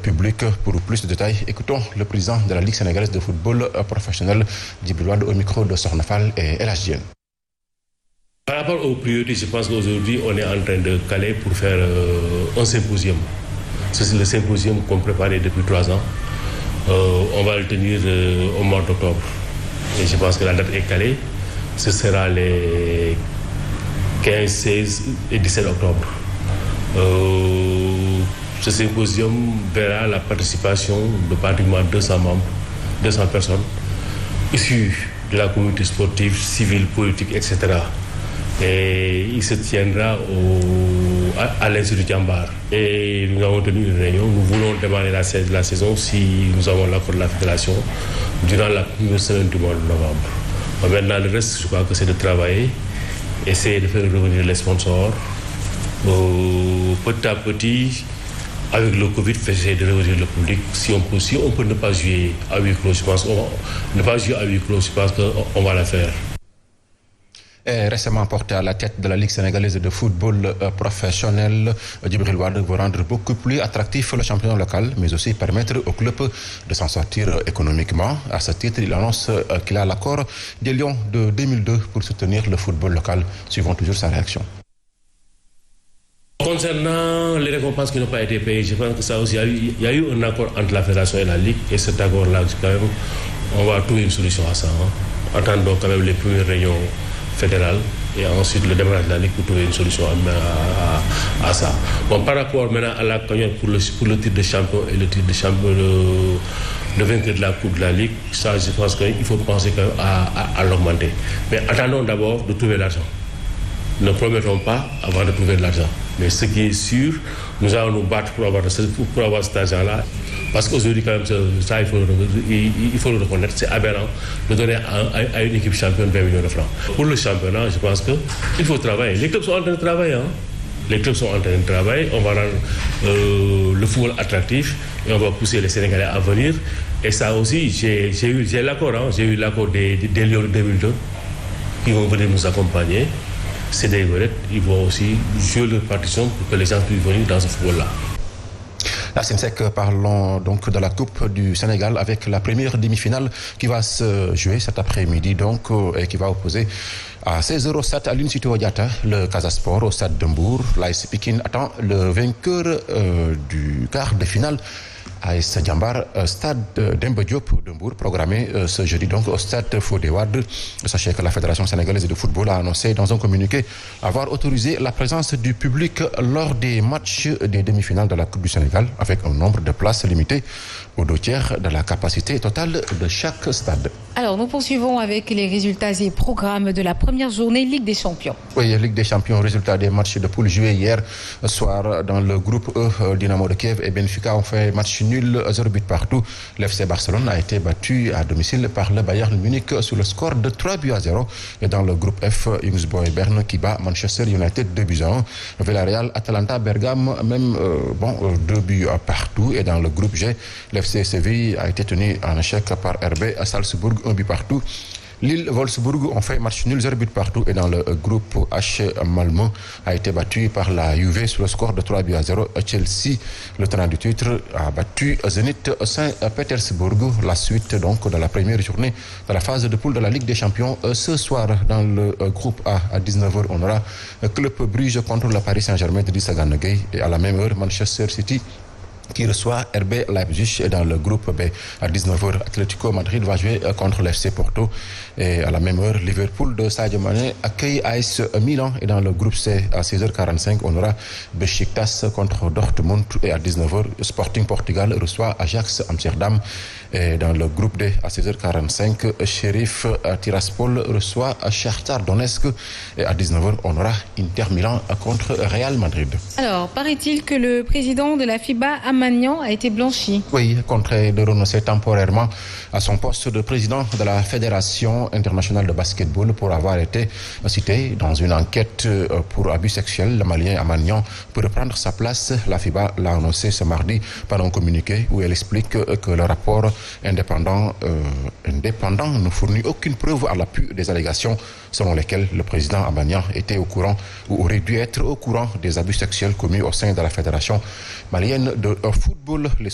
public. Pour plus de détails, écoutons le président de la Ligue sénégalaise de football professionnel, Djibril Wade, au micro de Sornafal et El Hadji Diène. Par rapport aux priorités, je pense qu'aujourd'hui, on est en train de caler pour faire un symposium. C'est le symposium qu'on préparait depuis 3 ans. On va le tenir au mois d'octobre. Et je pense que la date est calée. Ce sera les 15, 16 et 17 octobre. Ce symposium verra la participation de pratiquement 200 membres, 200 personnes, issues de la communauté sportive, civile, politique, etc. Et il se tiendra à l'Institut Diambar. Et nous avons tenu une réunion. Nous voulons démarrer la saison si nous avons l'accord de la fédération durant la première semaine du mois de novembre. Maintenant, le reste, je crois que c'est de travailler, essayer de faire revenir les sponsors. Petit à petit, avec le Covid, essayer de revenir le public. Si on peut ne pas jouer à huis clos, je pense qu'on va la faire. Est récemment porté à la tête de la Ligue sénégalaise de football professionnel, Djibril Wade veut rendre beaucoup plus attractif le championnat local, mais aussi permettre au club de s'en sortir économiquement. À ce titre, il annonce qu'il a l'accord des Lions de 2002 pour soutenir le football local. Suivons toujours sa réaction. Concernant les récompenses qui n'ont pas été payées, je pense que ça aussi, il y a eu un accord entre la fédération et la Ligue, et cet accord-là, quand même, on va trouver une solution à ça. Attendons quand même les premières réunions fédérale et ensuite le démarrage de la Ligue pour trouver une solution à ça. Bon, par rapport maintenant à la cagnotte pour le titre de champion et le titre de champion, le vainqueur de la Coupe de la Ligue, ça je pense qu'il faut penser quand même à l'augmenter. Mais attendons d'abord de trouver l'argent. Ne promettons pas avant de trouver de l'argent. Mais ce qui est sûr, nous allons nous battre pour avoir cet argent-là. Parce qu'aujourd'hui, quand même, ça, il faut le reconnaître, c'est aberrant de donner à une équipe championne 20 millions de francs. Pour le championnat, je pense qu'il faut travailler. Les clubs sont en train de travailler. Les clubs sont en train de travailler. On va rendre le football attractif et on va pousser les Sénégalais à venir. Et ça aussi, j'ai eu l'accord. J'ai eu l'accord des Lions de 2002 qui vont venir nous accompagner. C'est des vedettes. Ils vont aussi jouer leur partition pour que les gens puissent venir dans ce football-là. La SENSEC, parlons donc de la Coupe du Sénégal avec la première demi-finale qui va se jouer cet après-midi donc et qui va opposer à 16h07 à l'Unicité Diatta le Casa Sport au stade de Mbour. L'AS Pikine attend le vainqueur du quart de finale. AS Diambar, stade Demba Diop de Mbour, programmé ce jeudi donc au stade Fodé Wade. Sachez que la Fédération sénégalaise de football a annoncé dans un communiqué avoir autorisé la présence du public lors des matchs des demi-finales de la Coupe du Sénégal avec un nombre de places limité aux 2/3 de la capacité totale de chaque stade. Alors, nous poursuivons avec les résultats et programmes de la première journée Ligue des Champions. Oui, Ligue des Champions, résultat des matchs de poule joués hier soir dans le groupe E. Dynamo de Kiev et Benfica ont fait match nul, 0 but partout. L'FC Barcelone a été battu à domicile par le Bayern Munich sur le score de 3-0. Et dans le groupe F, Young Boys Bern qui bat Manchester United 2-1. Villarreal, Atalanta, Bergame, même 2 buts partout. Et dans le groupe G, l'FC Séville a été tenu en échec par RB à Salzbourg, 1 but partout. Lille, Wolfsburg ont fait match nul, 0 but partout. Et dans le groupe H, Malmö a été battu par la Juve sur le score de 3-0. Chelsea, le tenant du titre, a battu Zenit Saint-Pétersbourg. La suite donc de la première journée de la phase de poule de la Ligue des Champions. Ce soir, dans le groupe A, à 19h, on aura Club Bruges contre le Paris Saint-Germain de Idrissa Gana Gueye. Et à la même heure, Manchester City qui reçoit RB Leipzig. Et dans le groupe B, à 19h, Atlético Madrid va jouer contre l'FC Porto. Et à la même heure, Liverpool de Sadio Mané accueille AS Milan. Et dans le groupe C, à 16h45, on aura Besiktas contre Dortmund. Et à 19h, Sporting Portugal reçoit Ajax Amsterdam. Et dans le groupe D, à 16h45, Sheriff Tiraspol reçoit Shakhtar Donetsk. Et à 19h, on aura Inter Milan contre Real Madrid. Alors, paraît-il que le président de la FIBA, Amagnan, a été blanchi. Oui, contraint de renoncer temporairement à son poste de président de la Fédération internationale de basketball pour avoir été cité dans une enquête pour abus sexuels. Le Malien Amagnan peut reprendre sa place. La FIBA l'a annoncé ce mardi par un communiqué où elle explique que le rapport indépendant ne fournit aucune preuve à l'appui des allégations selon lesquelles le président Amagnan était au courant ou aurait dû être au courant des abus sexuels commis au sein de la Fédération malienne de football.